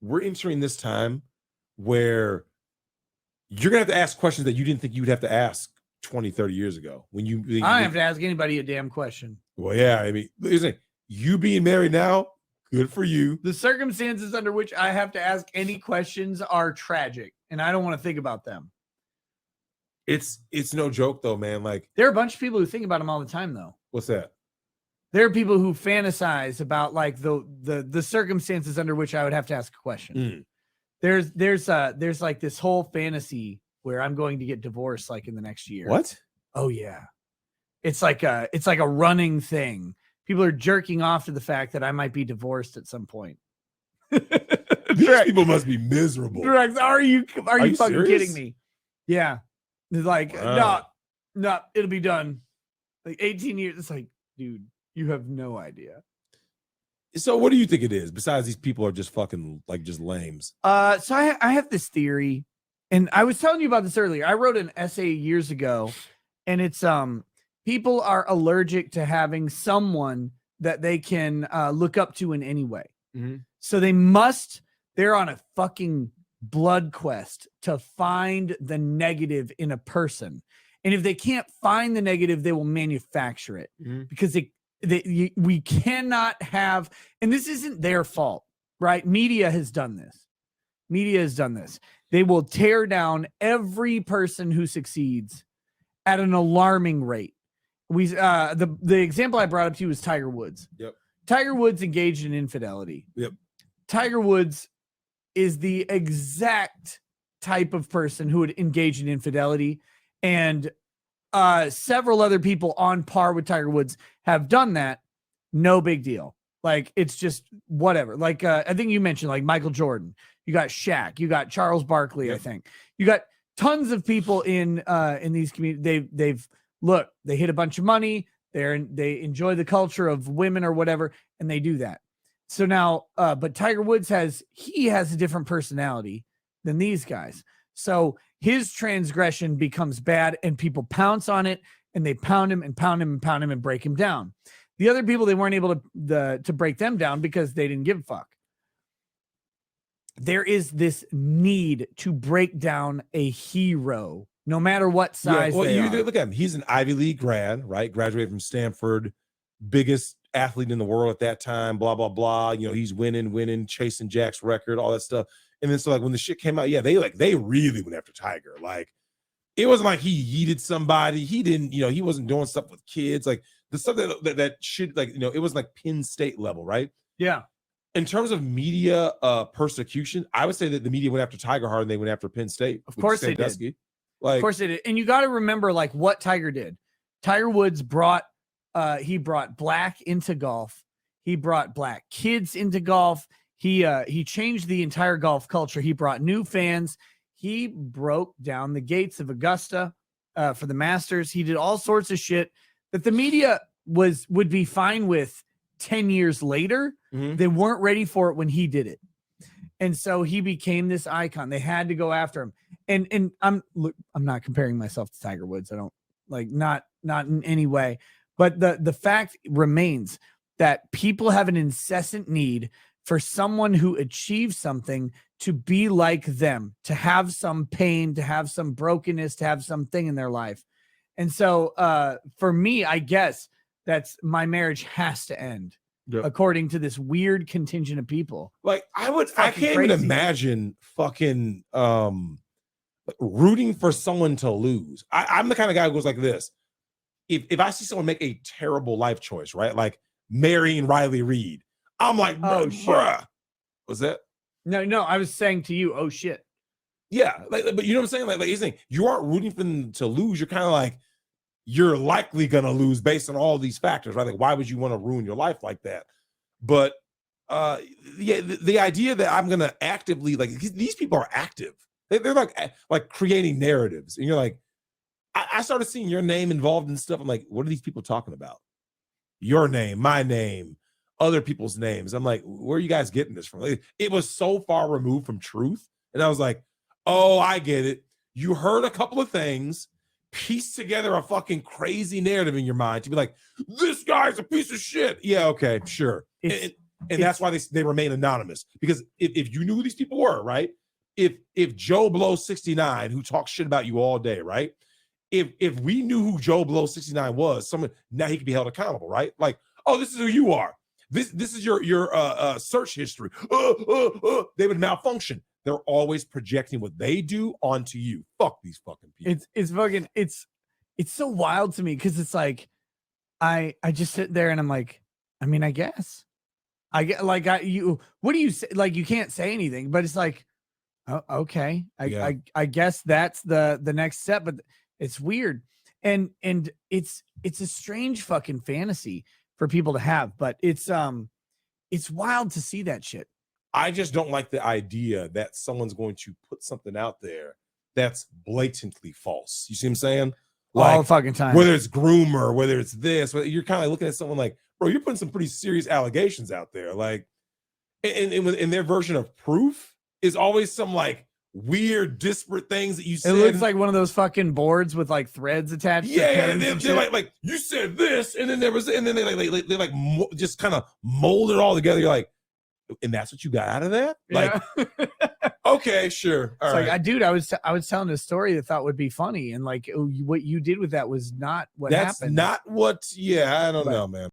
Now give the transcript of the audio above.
we're entering this time where you're going to have to ask questions that you didn't think you would have to ask 20, 30 years ago. I don't have to ask anybody a damn question. Well, yeah, I mean, listen, you being married now, good for you. The circumstances under which I have to ask any questions are tragic, and I don't want to think about them. It's no joke, though, man. Like, there are a bunch of people who think about them all the time, though. What's that? There are people who fantasize about like the circumstances under which I would have to ask a question. There's like this whole fantasy where I'm going to get divorced like in the next year. What? Oh yeah. It's like a running thing. People are jerking off to the fact that I might be divorced at some point. These people must be miserable. Direct, are you fucking serious? kidding me? Yeah. It's like, wow. no, it'll be done. Like 18 years. It's like, dude, you have no idea. So what do you think it is? Besides these people are just fucking like just lames. So I have this theory, and I was telling you about this earlier. I wrote an essay years ago, and it's people are allergic to having someone that they can look up to in any way. Mm-hmm. So they're on a fucking blood quest to find the negative in a person. And if they can't find the negative, they will manufacture it because we cannot have, and this isn't their fault, right? Media has done this. They will tear down every person who succeeds at an alarming rate. The example I brought up to you was Tiger Woods. Yep. Tiger Woods engaged in infidelity. Yep. Tiger Woods is the exact type of person who would engage in infidelity, and several other people on par with Tiger Woods have done that. No big deal. Like, it's just whatever. Like, I think you mentioned like Michael Jordan. You got Shaq. You got Charles Barkley. Yep. I think you got tons of people in these communities. They hit a bunch of money. They enjoy the culture of women or whatever, and they do that. So now, but Tiger Woods has a different personality than these guys. So his transgression becomes bad, and people pounce on it, and they pound him and pound him and pound him and break him down. The other people, they weren't able to break them down because they didn't give a fuck. There is this need to break down a hero, no matter what size they are. Look at him. He's an Ivy League grad, right? Graduated from Stanford, biggest athlete in the world at that time, blah, blah, blah. You know, he's winning, chasing Jack's record, all that stuff. And then so like when the shit came out, they really went after Tiger. Like, it wasn't like he yeeted somebody. He didn't, he wasn't doing stuff with kids. Like the stuff that should, like, it was like Penn State level, right? Yeah. In terms of media persecution, I would say that the media went after Tiger hard and they went after Penn State. Of course they did. Like, of course they did. And you got to remember like what Tiger did. Tiger Woods brought black into golf. He brought black kids into golf. He changed the entire golf culture. He brought new fans. He broke down the gates of Augusta for the Masters. He did all sorts of shit that the media would be fine with 10 years later. Mm-hmm. They weren't ready for it when he did it. And so he became this icon. They had to go after him. And I'm not comparing myself to Tiger Woods. I don't not in any way. But the fact remains that people have an incessant need for someone who achieves something to be like them, to have some pain, to have some brokenness, to have something in their life. And so for me, I guess that's my marriage has to end. Yep. According to this weird contingent of people. Like I can't even imagine fucking rooting for someone to lose. I'm the kind of guy who goes like this. If I see someone make a terrible life choice, right? Like marrying Riley Reid, I'm like, oh shit. Bruh. What's that? No, I was saying to you, oh shit. Yeah, but you know what I'm saying? Like you're saying you aren't rooting for them to lose. You're kind of like, you're likely gonna lose based on all these factors, right? Like, why would you want to ruin your life like that? But the idea that I'm gonna actively, like, these people are active. They're like creating narratives, and you're like, I started seeing your name involved in stuff. I'm like, what are these people talking about? Your name, my name, other people's names. I'm like, where are you guys getting this from? Like, it was so far removed from truth, and I was like, oh, I get it. You heard a couple of things, piece together a fucking crazy narrative in your mind to be like, this guy's a piece of shit. Yeah, okay, sure. And that's why they remain anonymous. Because if you knew who these people were, right? If Joe Blow 69, who talks shit about you all day, right? If we knew who Joe Blow 69 was, now he could be held accountable, right? Like, oh, this is who you are. This is your search history. They would malfunction. They're always projecting what they do onto you. Fuck these fucking people. It's so wild to me because it's like I just sit there and I'm like, I mean, I guess I get like what do you say? Like, you can't say anything, but it's like, oh, okay. I guess that's the next step, but it's weird. And it's a strange fucking fantasy for people to have, but it's wild to see that shit. I just don't like the idea that someone's going to put something out there that's blatantly false. You see what I'm saying? Like, all the fucking time. Whether it's groomer, whether it's this, you're kind of looking at someone like, bro, you're putting some pretty serious allegations out there. Like, and their version of proof is always some like weird, disparate things that you said. It looks like one of those fucking boards with like threads attached. Yeah, they're like you said this, and then they just kind of mold it all together. You're like, and that's what you got out of that? Like, okay, sure. All right. Like, dude, I was telling a story that I thought would be funny, and like what you did with that was not what happened. That's not what. Yeah, I don't know, man.